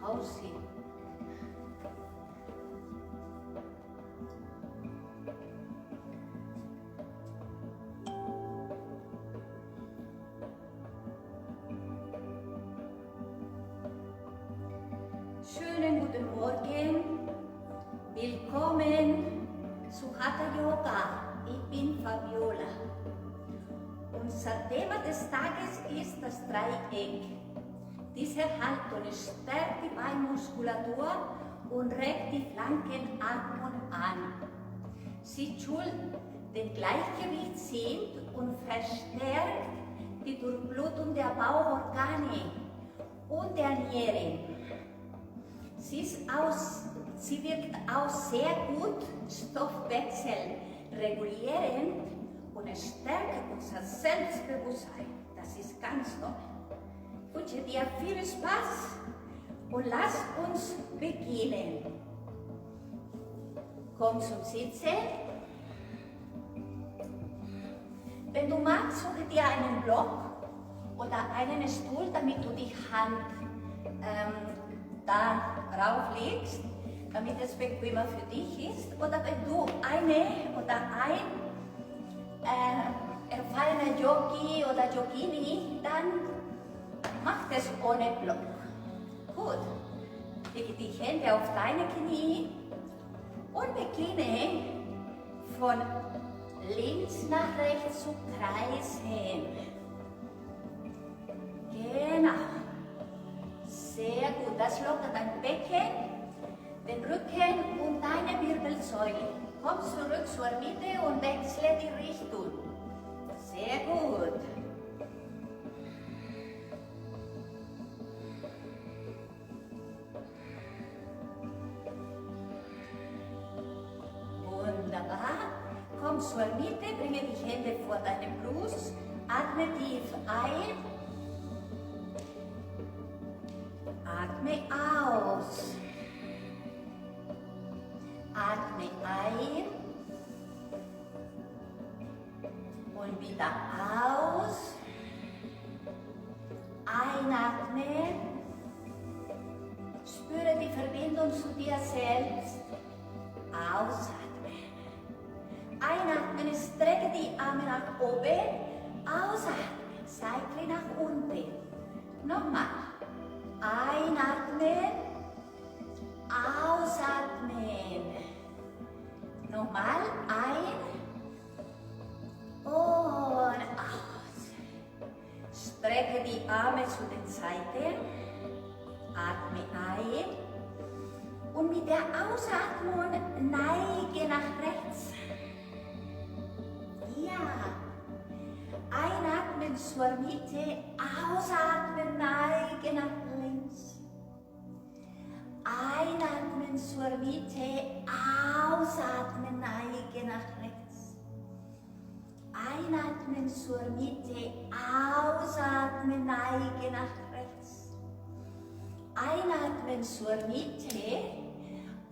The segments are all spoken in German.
Pause. Schönen guten Morgen, willkommen zu Hatha Yoga. Ich bin Fabiola. Unser Thema des Tages ist das Dreieck. Diese Haltung stärkt die Beinmuskulatur und regt die Flanken an und an. Sie schult den Gleichgewichtssinn und verstärkt die Durchblutung der Bauchorgane und der Nieren. Sie wirkt auch sehr gut Stoffwechsel regulierend und es stärkt unser Selbstbewusstsein. Das ist ganz toll. Ich wünsche dir viel Spaß und lass uns beginnen. Komm zum Sitzen. Wenn du magst, suche dir einen Block oder einen Stuhl, damit du die Hand darauf legst, damit es bequemer für dich ist. Oder wenn du eine oder ein erfahrener Yogi oder Yogini, dann mach das ohne Block. Gut. Lege die Hände auf deine Knie und beginne von links nach rechts zu kreisen. Genau. Sehr gut. Das lockert dein Becken, den Rücken und deine Wirbelsäule. Komm zurück zur Mitte und wechsle die Richtung. Sehr gut. Wunderbar. Komm zur Mitte, bringe die Hände vor deine Brust, atme tief ein, atme aus. Atme ein und wieder aus. Einatmen. Spüre die Verbindung zu dir selbst. Ausatmen. Einatmen, strecke die Arme nach oben. Ausatmen, Seite nach unten. Nochmal. Einatmen. Ausatmen. Nochmal ein und aus. Strecke die Arme zu den Seiten. Atme ein und mit der Ausatmung neige nach rechts. Ja. Einatmen zur Mitte, ausatmen, neige nach links. Einatmen zur Mitte, ausatmen, neige nach rechts. Einatmen zur Mitte, ausatmen, neige nach rechts. Einatmen zur Mitte,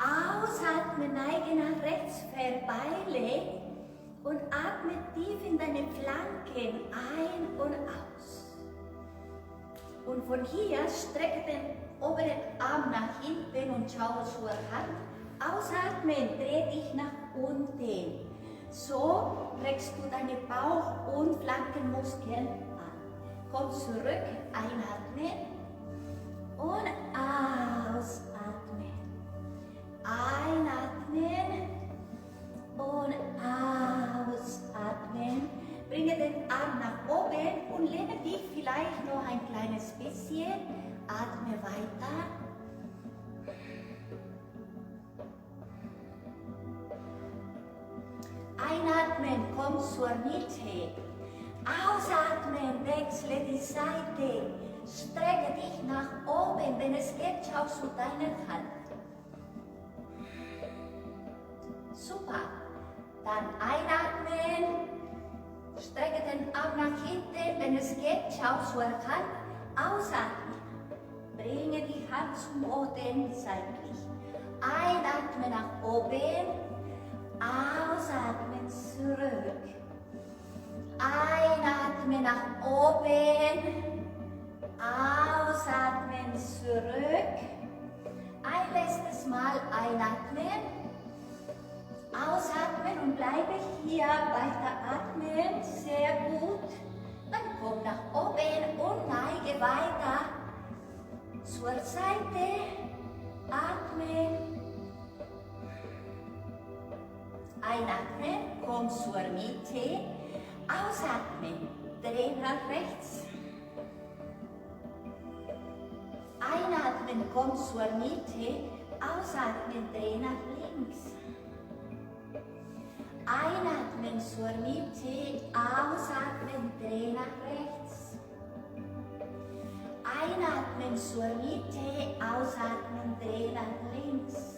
ausatmen, neige nach rechts, verweile und atme tief in deine Flanken ein und aus. Und von hier strecke den oberen Arm nach hinten und schaue zur Hand. Ausatmen, dreh dich nach unten. So regst du deine Bauch- und Flankenmuskeln an. Komm zurück, einatmen und ausatmen. Einatmen und ausatmen. Bringe den Arm nach oben und lehne dich vielleicht noch ein kleines bisschen. Atme weiter. Einatmen, komm zur Mitte. Ausatmen, wechsle die Seite. Strecke dich nach oben, wenn es geht, schau zu deiner Hand. Super. Dann einatmen. Strecke den Arm nach hinten, wenn es geht, schau zur Hand. Ausatmen. Bringe die Hand zum Boden seitlich. Einatmen nach oben. Ausatmen zurück. Einatmen nach oben. Ausatmen zurück. Nächstes Mal einatmen, ausatmen und bleibe hier weiter atmen. Sehr gut. Dann komm nach oben und neige weiter zur Seite. Atmen. Einatmen, komm zur Mitte. Ausatmen, dreh nach rechts. Einatmen, komm zur Mitte. Ausatmen, dreh nach links. Einatmen zur Mitte. Ausatmen, dreh nach rechts. Einatmen zur Mitte. Ausatmen, dreh nach links.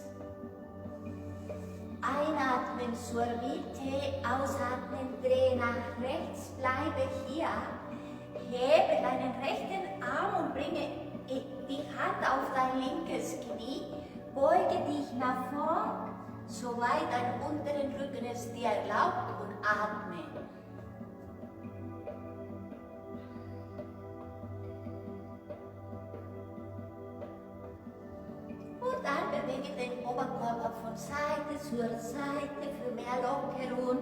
Einatmen zur Mitte, ausatmen, dreh nach rechts, bleibe hier. Hebe deinen rechten Arm und bringe die Hand auf dein linkes Knie. Beuge dich nach vorn, soweit dein unteren Rücken es dir erlaubt und atme. Und dann bewege den Oberkörper von Seite zu Seite für mehr Lockerung,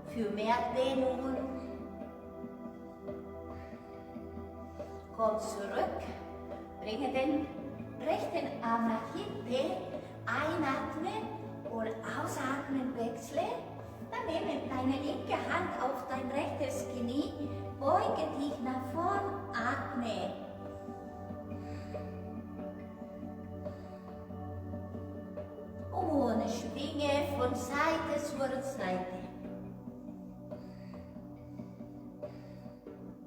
für mehr Dehnung. Komm zurück, bringe den rechten Arm nach hinten, einatmen und ausatmen wechsle. Dann nehme deine linke Hand auf dein rechtes Knie, beuge dich nach vorn, atme. Und schwinge von Seite zu Seite.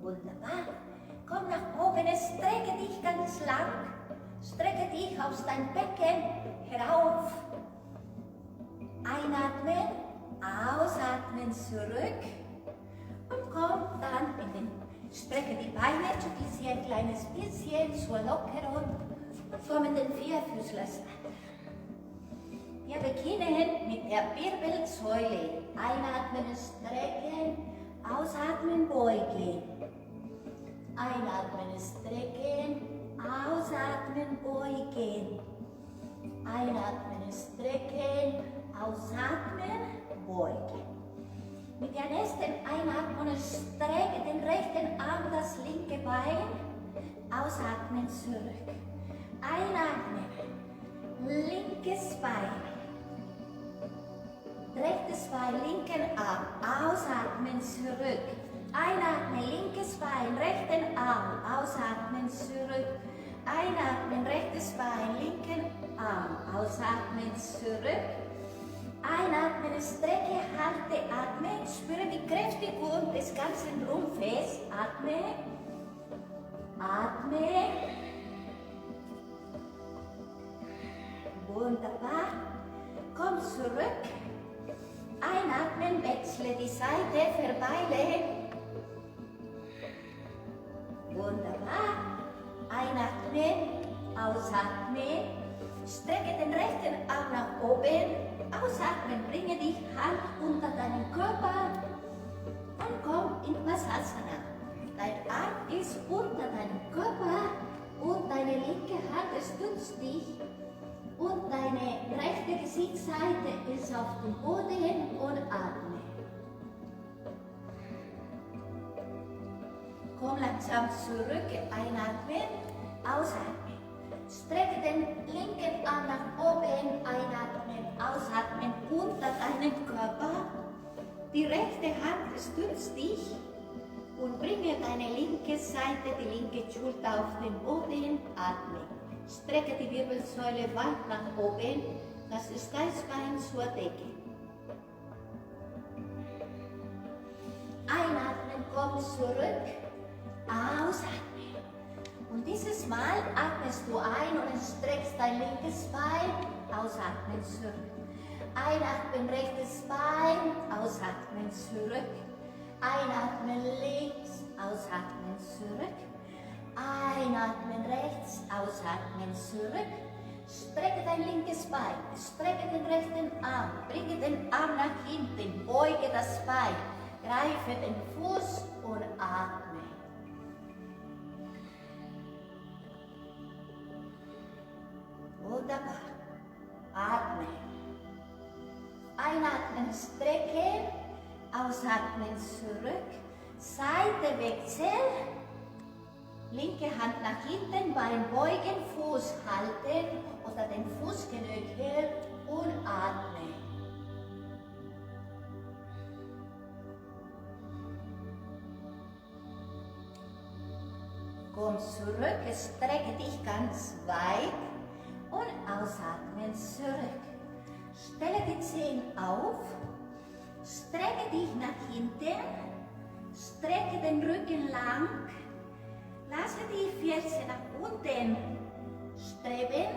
Wunderbar. Komm nach oben, strecke dich ganz lang. Strecke dich aus deinem Becken herauf. Einatmen, ausatmen zurück. Und komm dann strecke die Beine, schüttle sie ein kleines bisschen zur Lockerung und formen den Vierfüßlerstand. Wir beginnen mit der Wirbelsäule. Einatmen, strecken, ausatmen, beugen. Einatmen, strecken, ausatmen, beugen. Einatmen, strecken, ausatmen, beugen. Mit der nächsten Einatmung strecke den rechten Arm, das linke Bein, ausatmen, zurück. Einatmen, linkes Bein. Rechtes Bein, linken Arm, ausatmen, zurück. Einatmen, linkes Bein, rechten Arm, ausatmen, zurück. Einatmen, rechtes Bein, linken Arm, ausatmen, zurück. Einatmen, strecke, halte, atme, spüre die Kräftigung des ganzen Rumpfes. Atme, atme. Wunderbar. Komm zurück. Einatmen, wechsle die Seite, verweile. Wunderbar. Einatmen, ausatmen. Strecke den rechten Arm nach oben. Ausatmen, bringe die Hand unter deinen Körper und komm in Vasasana. Dein Arm ist unter deinem Körper und deine linke Hand stützt dich. Und deine rechte Gesichtsseite ist auf dem Boden und atme. Komm langsam zurück, einatmen, ausatmen. Strecke den linken Arm nach oben, einatmen, ausatmen unter deinen Körper. Die rechte Hand stützt dich und bringe deine linke Seite, die linke Schulter auf den Boden, atme. Strecke die Wirbelsäule weit nach oben, das Steißbein zur Decke. Einatmen, komm zurück, ausatmen. Und dieses Mal atmest du ein und streckst dein linkes Bein, ausatmen zurück. Einatmen, rechtes Bein, ausatmen zurück. Einatmen links, ausatmen zurück. Einatmen rechts, ausatmen zurück. Strecke dein linkes Bein, strecke den rechten Arm, bringe den Arm nach hinten, beuge das Bein, greife den Fuß und atme. Wunderbar. strecken, ausatmen, zurück, Seite wechseln, linke Hand nach hinten, Bein beugen, Fuß halten oder den Fußknöchel und atmen. Komm zurück, strecke dich ganz weit und ausatmen zurück. Stelle die Zehen auf, strecke dich nach hinten, strecke den Rücken lang, lasse die Ferse nach unten streben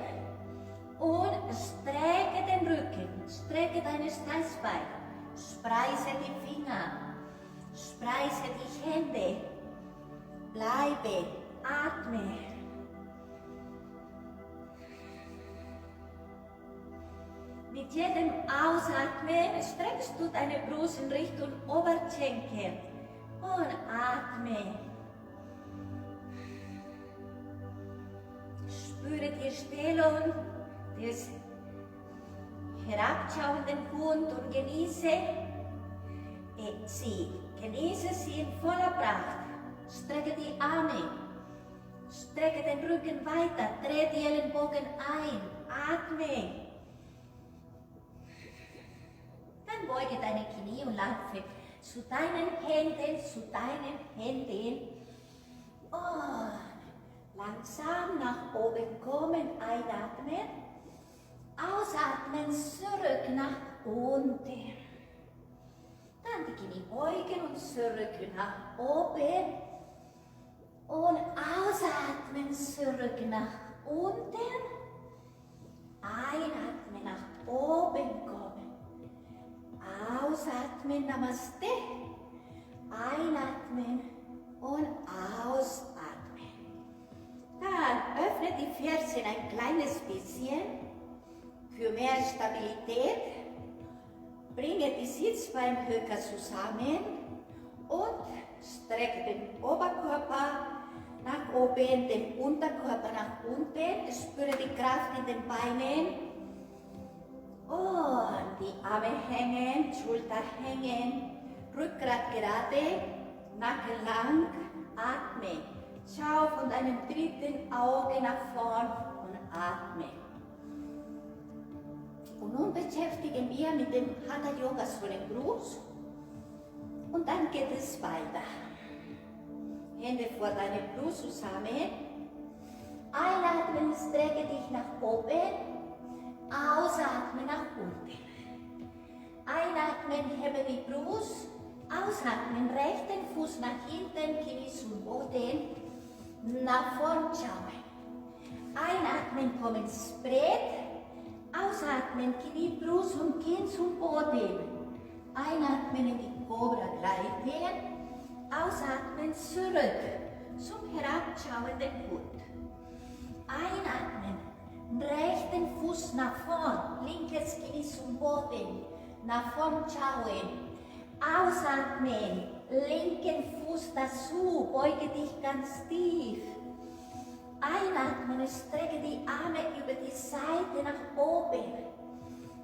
und strecke den Rücken, strecke deine Steißbeine, spreize die Finger, spreize die Hände, bleibe, atme. Mit jedem Ausatmen streckst du deine Brust in Richtung Oberschenkel und atme. Spüre die Stellung des herabschauenden Hund und genieße sie. Genieße sie in voller Pracht. Strecke die Arme, strecke den Rücken weiter, dreh die Ellenbogen ein, atme. Dann beuge deine Knie und laufe zu deinen Händen. Und langsam nach oben kommen, einatmen, ausatmen, zurück nach unten. Dann die Knie beugen und zurück nach oben. Und ausatmen, zurück nach unten. Einatmen, nach oben kommen. Ausatmen, Namaste. Einatmen und ausatmen. Dann öffne die Fersen ein kleines bisschen für mehr Stabilität. Bringe die Sitzbeinhöcker zusammen und strecke den Oberkörper nach oben, den Unterkörper nach unten. Spüre die Kraft in den Beinen. Und die Arme hängen, Schulter hängen, Rückgrat gerade, Nacken lang, atme. Schau von deinem dritten Auge nach vorn und atme. Und nun beschäftigen wir mit dem Hatha Yoga Gruß. Und dann geht es weiter. Hände vor deine Brust zusammen. Einatmen, strecke dich nach oben. Ausatmen nach unten. Einatmen, hebe die Brust. Ausatmen, rechten Fuß nach hinten, Knie zum Boden. Nach vorn schauen. Einatmen, kommen spread. Ausatmen, Knie, Brust und Kinn zum Boden. Einatmen in die Cobra gleiten. Ausatmen, zurück zum herabschauenden Hund. Einatmen, rechten Fuß nach vorn, linkes Knie zum Boden. Nach vorn schauen. Ausatmen, linken Fuß dazu, beuge dich ganz tief. Einatmen, strecke die Arme über die Seite nach oben.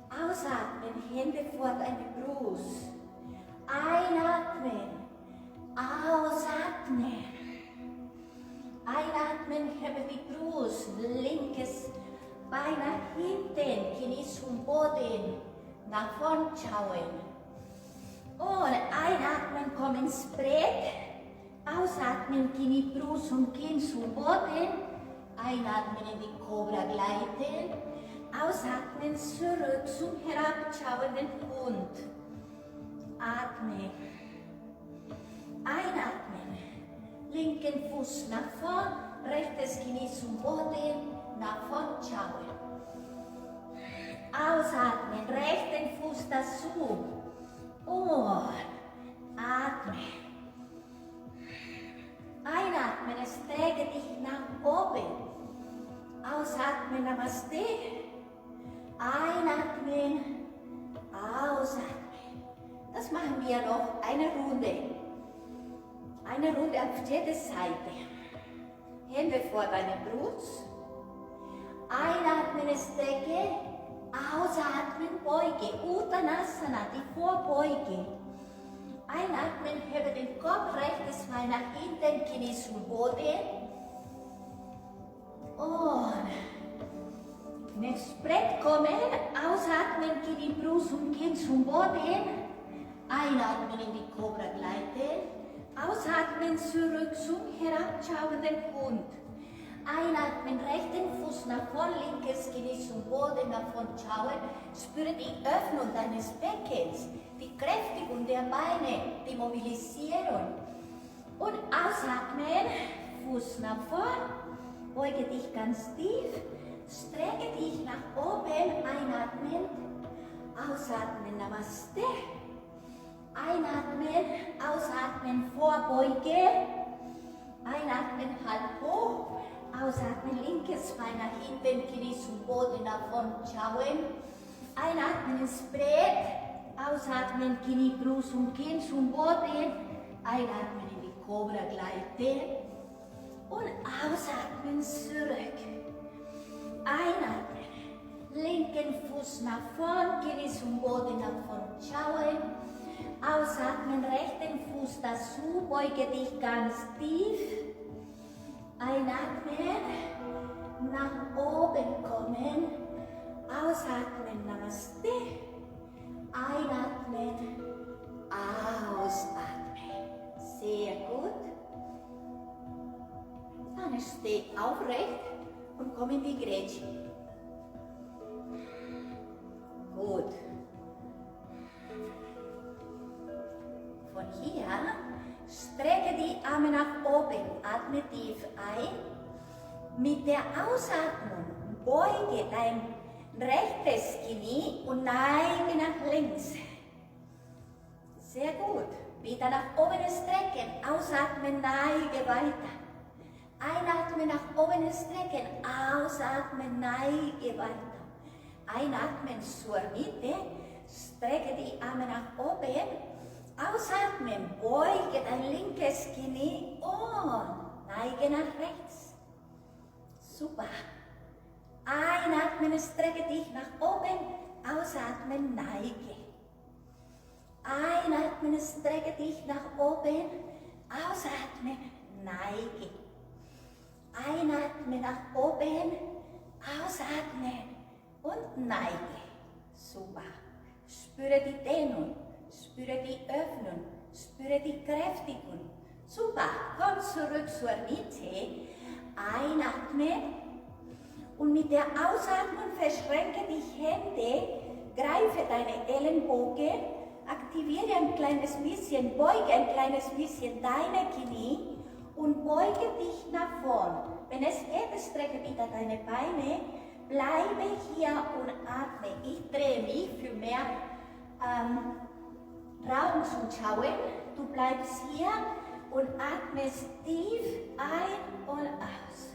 Ausatmen, Hände vor deine Brust. Einatmen, ausatmen. Einatmen, hebe die Brust, linkes Bein nach hinten, Knie zum Boden, nach vorn schauen. Und einatmen, kommen spread. Ausatmen, Knie, Brust und Kinn zum Boden. Einatmen in die Cobra gleiten. Ausatmen, zurück zum herabschauenden Hund. Atme. Einatmen. Linken Fuß nach vorn, rechtes Knie zum Boden, nach vorn schauen. Ausatmen, rechten Fuß dazu. Und atme. Einatmen, strecke dich nach oben. Ausatmen, Namaste. Einatmen, ausatmen. Das machen wir noch eine Runde. Eine Runde auf jede Seite. Hände vor deine Brust. Einatmen, strecke. Ausatmen, Beuge. Uttanasana, die Vorbeuge. Einatmen, hebe den Kopf, rechtes Bein nach hinten, Knie zum Boden. Und ins Brett kommen, ausatmen, Knie, Brust und Kinn zum Boden. Einatmen in die Cobra gleiten. Ausatmen, zurück zum herabschauenden Hund. Einatmen, rechten Fuß nach vorn, linkes Knie zum Boden, nach vorn schauen. Spüre die Öffnung deines Beckens, die Kräftigung der Beine, die Mobilisierung. Und ausatmen, Fuß nach vorn, beuge dich ganz tief, strecke dich nach oben, einatmen, ausatmen, Namaste. Einatmen, ausatmen, Vorbeuge. Einatmen, halb hoch. Ausatmen, linkes Bein nach hinten, Knie zum Boden, nach vorn schauen. Einatmen ins Brett. Ausatmen, Knie, Brust und Kinn zum Boden. Einatmen in die Cobra gleiten. Und ausatmen zurück. Einatmen, linken Fuß nach vorn, Knie zum Boden, nach vorn schauen. Ausatmen, rechten Fuß dazu, beuge dich ganz tief. Einatmen, nach oben kommen. Ausatmen, Namaste. Einatmen, ausatmen. Sehr gut. Dann steh aufrecht und komm in die Grätsche. Gut. Von hier strecke die Arme nach oben, atme tief ein. Mit der Ausatmung beuge dein rechtes Knie und neige nach links. Sehr gut. Wieder nach oben strecken, ausatmen, neige weiter. Einatmen, nach oben strecken, ausatmen, neige weiter. Einatmen zur Mitte, strecke die Arme nach oben. Ausatmen, beuge dein linkes Knie und neige nach rechts. Super. Einatmen, strecke dich nach oben. Ausatmen, neige. Einatmen, strecke dich nach oben. Ausatmen, neige. Einatmen nach oben. Ausatmen und neige. Super. Spüre die Dehnung. Spüre die Öffnung, spüre die Kräftigung. Super, komm zurück zur Mitte. Einatmen und mit der Ausatmung verschränke die Hände, greife deine Ellenbogen, aktiviere ein kleines bisschen, beuge ein kleines bisschen deine Knie und beuge dich nach vorn. Wenn es geht, strecke wieder deine Beine, bleibe hier und atme. Ich drehe mich für mehr Raum zum Schauen. Du bleibst hier und atmest tief ein und aus.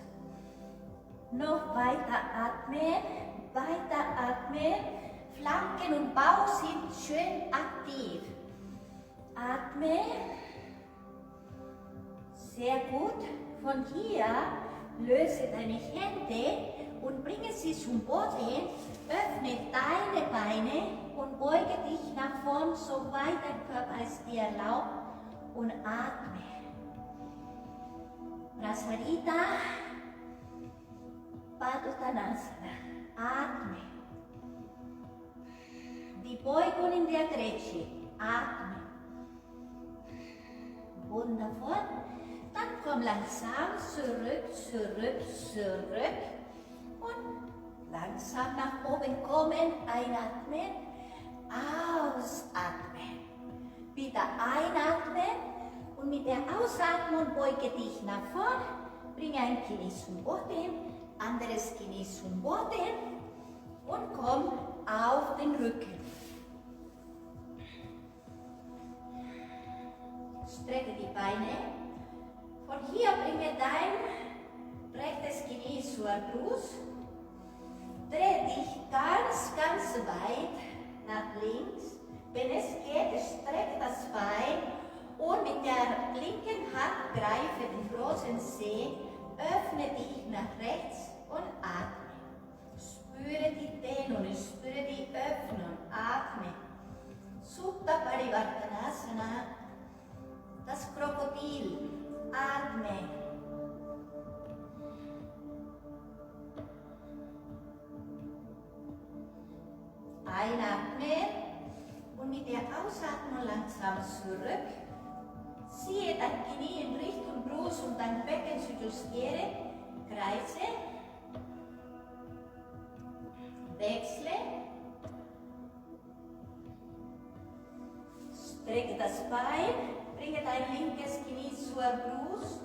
Noch weiter atmen, Flanken und Bauch sind schön aktiv. Atme. Sehr gut. Von hier löse deine Hände und bringe sie zum Boden. Öffne deine Beine und beuge dich nach vorn, so weit dein Körper es dir erlaubt, und atme. Prasarita, Padottanasana. Atme. Die Beugung in der Grätsche. Atme. Wundervoll. Dann komm langsam zurück und langsam nach oben kommen, einatmen, ausatmen. Wieder einatmen und mit der Ausatmung beuge dich nach vorn, bringe ein Knie zum Boden, anderes Knie zum Boden und komm auf den Rücken. Strecke die Beine. Von hier bringe dein rechtes Knie zur Brust. Dreh dich ganz weit nach links. Wenn es geht, streck das Bein und mit der linken Hand greife den großen Zeh, öffne dich nach rechts und atme. Spüre die Dehnung, spüre Einatmen und mit der Ausatmung langsam zurück. Ziehe dein Knie in Richtung Brust und dein Becken zu justieren. Kreise. Wechsle. Strecke das Bein. Bringe dein linkes Knie zur Brust.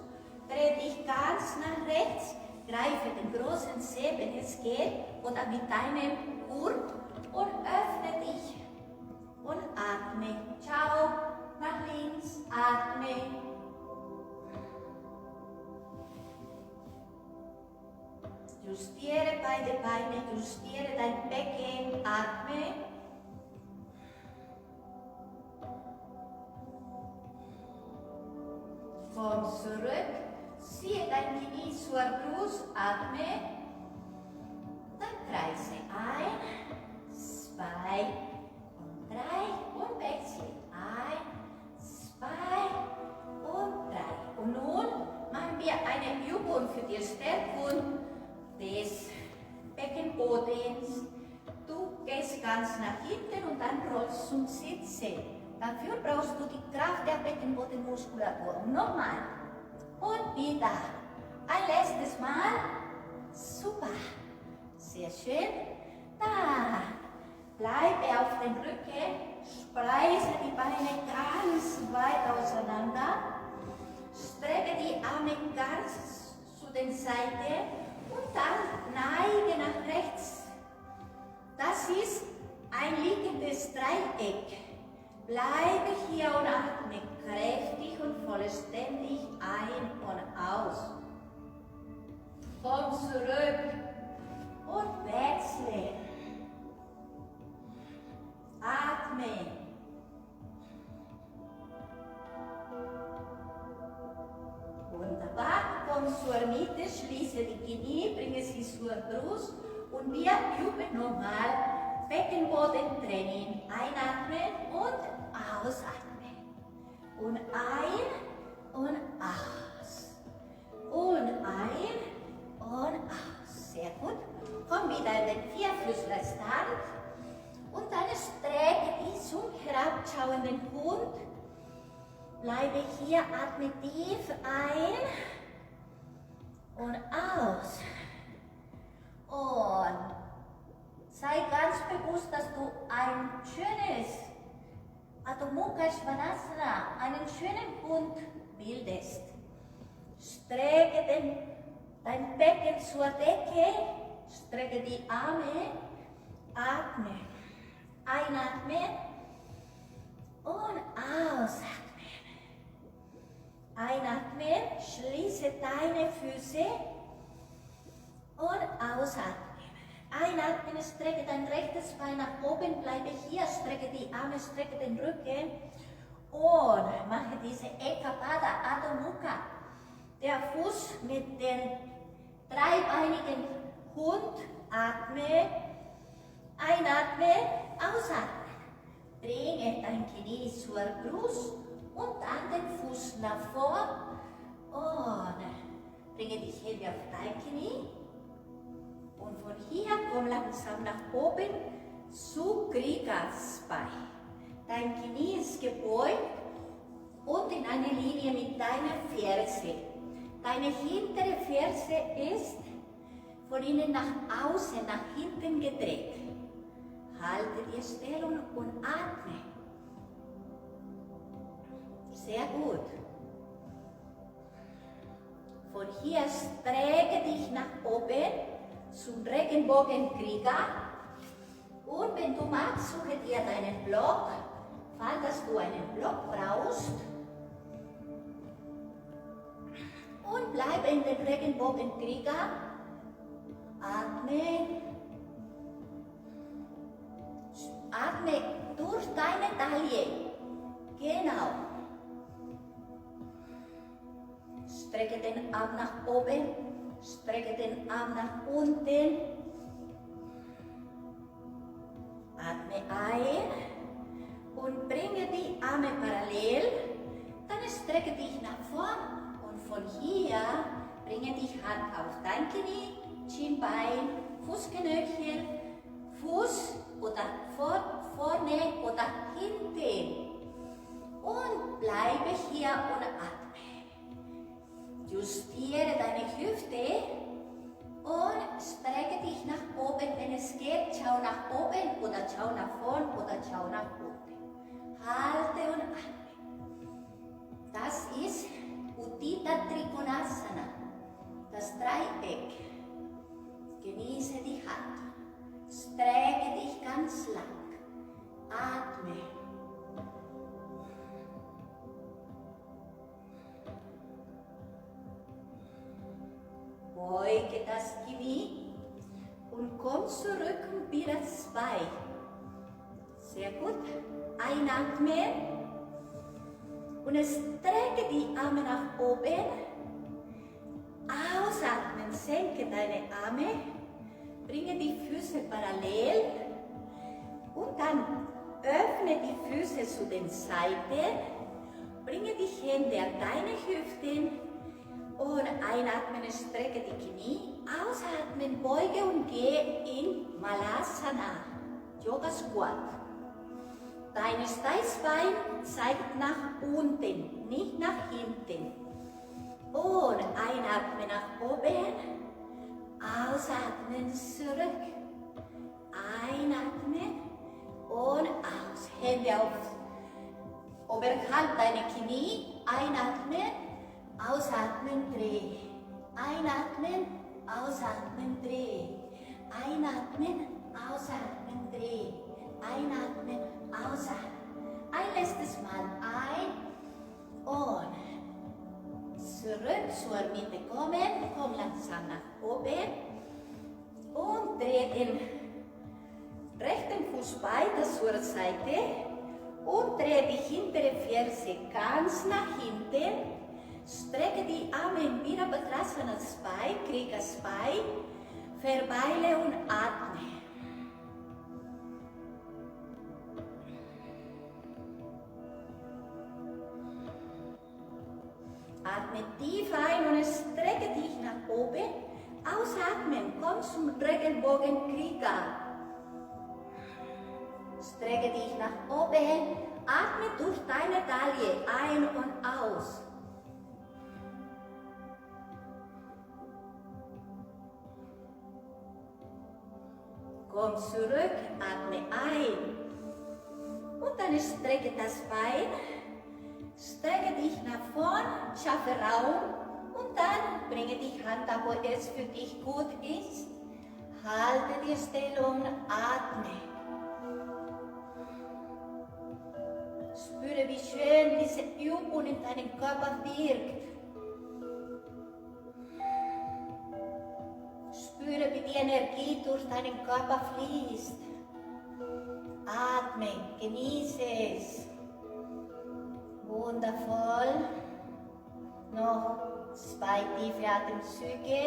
Dreh dich ganz nach rechts. Greife den großen Zeh, wenn es geht, oder mit deinem Gurt und öffne dich. Und atme. Ciao. Nach links. Atme. Justiere beide Beine. Justiere dein Becken. Atme. Komm zurück. Ziehe dein Knie zur Brust, atme, dann kreise 1, 2 und 3 und wechsle 1, 2 und 3. Und nun machen wir eine Übung für die Stärkung des Beckenbodens. Du gehst ganz nach hinten und dann rollst du zum Sitzen. Dafür brauchst du die Kraft der Beckenbodenmuskulatur. Nochmal. Und wieder. Ein letztes Mal. Super. Sehr schön. Da. Bleibe auf dem Rücken. Spreize die Beine ganz weit auseinander. Strecke die Arme ganz zu den Seiten. Und dann neige nach rechts. Das ist ein liegendes Dreieck. Bleibe hier und atme kräftig und vollständig ein und aus. Komm zurück und wechsle. Atme. Wunderbar. Komm zur Mitte, schließe die Knie, bringe sie zur Brust und wir üben nochmal Beckenbodentraining. Einatmen und ausatmen. Und ein und aus. Und ein und aus. Sehr gut. Komm wieder in den Vierfüßlerstand. Und dann strecke dich zum herabschauenden Hund. Bleibe hier, atme tief ein und aus. Und sei ganz bewusst, dass du ein schönes Adho Mukha Svanasana, einen schönen Hund bildest. Strecke dein Becken zur Decke, strecke die Arme, atme. Einatmen und ausatmen. Einatmen, schließe deine Füße und ausatmen. Einatmen, strecke dein rechtes Bein nach oben, bleibe hier, strecke die Arme, strecke den Rücken und mache diese Ekapada Adho Mukha. Der Fuß mit dem dreibeinigen Hund, atme, einatme, ausatme. Bringe dein Knie zur Brust und dann den Fuß nach vorn und bringe die Hände auf dein Knie. Und von hier komm langsam nach oben zu Krigaspai. Dein Knie ist gebeugt und in eine Linie mit deiner Ferse. Deine hintere Ferse ist von innen nach außen, nach hinten gedreht. Halte die Stellung und atme. Sehr gut. Von hier strecke dich nach oben zum Regenbogen Kriga. Und wenn du magst, suche dir deinen Block, falls du einen Block brauchst. Und bleibe in den Regenbogen Kriga. Atme. Atme durch deine Taille. Genau. Strecke den Arm nach oben. Strecke den Arm nach unten. Atme ein und bringe die Arme parallel. Dann strecke dich nach vorn und von hier bringe die Hand auf dein Knie, Schienbein, Fußknöchel, Fuß oder vorne oder hinten. Und bleibe hier und atme. Justiere deine Hüfte und strecke dich nach oben, wenn es geht. Schau nach oben oder schau nach vorn oder schau nach unten. Halte und atme. Das ist Utthita Trikonasana, das Dreieck. Genieße die Hand. Strecke dich ganz lang. Atme. Beuge das Knie und komm zurück und wieder 2. Sehr gut. Einatmen und strecke die Arme nach oben. Ausatmen, senke deine Arme, bringe die Füße parallel und dann öffne die Füße zu den Seiten, bringe die Hände an deine Hüften und einatmen, strecke die Knie, ausatmen, beuge und gehe in Malasana, Yoga Squat. Dein Steißbein zeigt nach unten, nicht nach hinten. Und einatmen nach oben, ausatmen zurück. Einatmen und aus. Hände auf oberhalb deine Knie. Einatmen, ausatmen, dreh. Einatmen, ausatmen, dreh. Einatmen, ausatmen, dreh. Einatmen, ausatmen. Ein letztes Mal ein und zurück zur Mitte kommen, komm langsam nach oben und dreh den rechten Fuß weiter zur Seite und drehe die hintere Ferse ganz nach hinten, strecke die Arme in Virabhadrasana 2, Kriega 2, verweile und atme. Atme tief ein und strecke dich nach oben. Ausatmen, komm zum Regenbogen Kriega. Strecke dich nach oben. Atme durch deine Taille ein und aus. Komm zurück, atme ein. Und dann strecke das Bein. Strecke dich nach vorn, schaffe Raum und dann bringe die Hand da, wo es für dich gut ist. Halte die Stellung, atme. Spüre, wie schön diese Übung in deinem Körper wirkt. Spüre, wie die Energie durch deinen Körper fließt. Atme, genieße es. Wundervoll. Noch 2 tiefe Atemzüge.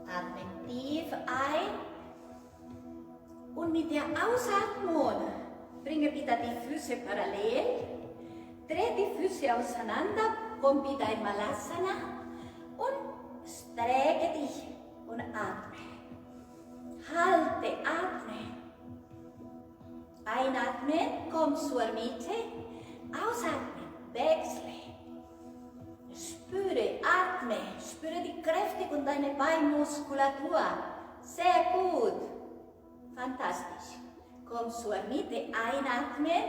Atme tief ein. Und mit der Ausatmung bringe wieder die Füße parallel. Dreh die Füße auseinander. Komm wieder in Malasana. Und strecke dich und atme. Halte, atme. Einatmen, komm zur Mitte. Ausatmen, wechsle. Spüre, atme. Spüre die Kräftigung deiner Beinmuskulatur. Sehr gut. Fantastisch. Komm zur Mitte, einatmen.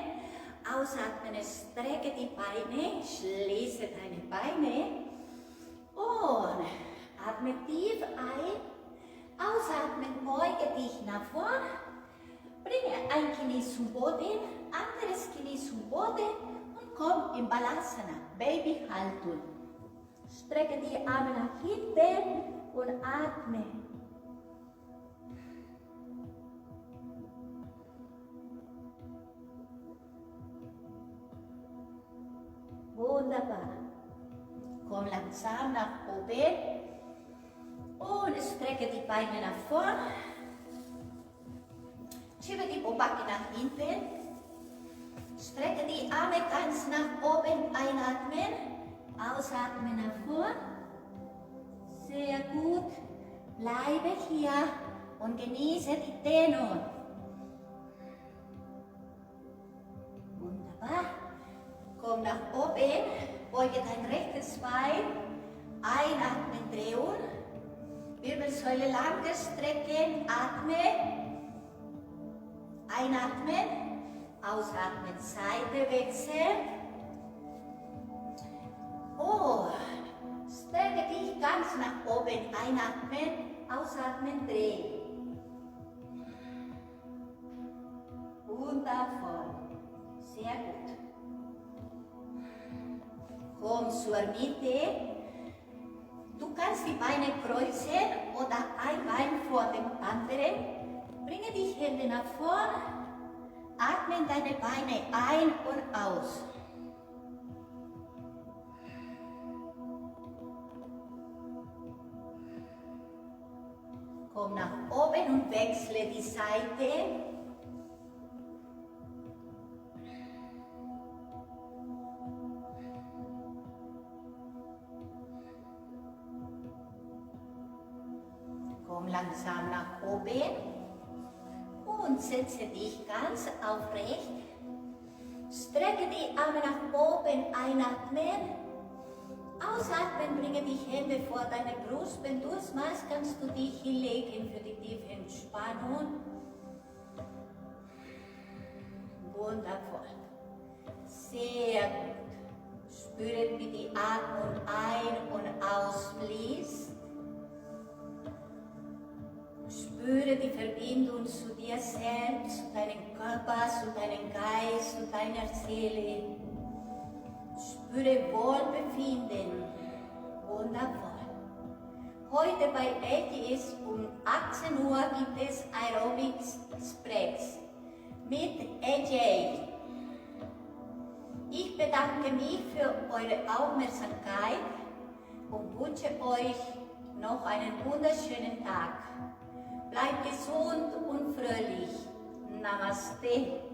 Ausatmen, strecke die Beine. Schließe deine Beine. Und atme tief ein. Ausatmen, beuge dich nach vorn, bringe ein Knie zum Boden, anderes Knie zum Boden und komm in Balasana, Babyhaltung. Strecke die Arme nach hinten und atme. Wunderbar. Komm langsam nach oben. Und strecke die Beine nach vorn. Schiebe die Pobacke nach hinten. Strecke die Arme ganz nach oben. Einatmen. Ausatmen nach vorn. Sehr gut. Bleibe hier und genieße die Dehnung. Wunderbar. Komm nach oben, beuge dein rechtes Bein, einatmen, drehen, Wirbelsäule lang strecken, atme, einatmen, ausatmen, Seite wechseln. Oh, strecke dich ganz nach oben, einatmen, ausatmen, drehen. Wundervoll, sehr gut. Komm zur Mitte. Du kannst die Beine kreuzen oder ein Bein vor dem anderen. Bringe die Hände nach vorn. Atme deine Beine ein und aus. Komm nach oben und wechsle die Seite. Komm langsam nach oben und setze dich ganz aufrecht. Strecke die Arme nach oben, einatmen. Ausatmen, bringe die Hände vor deine Brust. Wenn du es machst, kannst du dich hinlegen für die tiefe Entspannung. Wundervoll. Sehr gut. Spüre, wie die Atmung ein- und ausfließt. Spüre die Verbindung zu dir selbst, zu deinem Körper, zu deinem Geist, zu deiner Seele. Spüre Wohlbefinden. Wundervoll. Heute bei Edis um 18 Uhr gibt es Aerobics Express mit AJ. Ich bedanke mich für eure Aufmerksamkeit und wünsche euch noch einen wunderschönen Tag. Bleibt gesund und fröhlich. Namaste.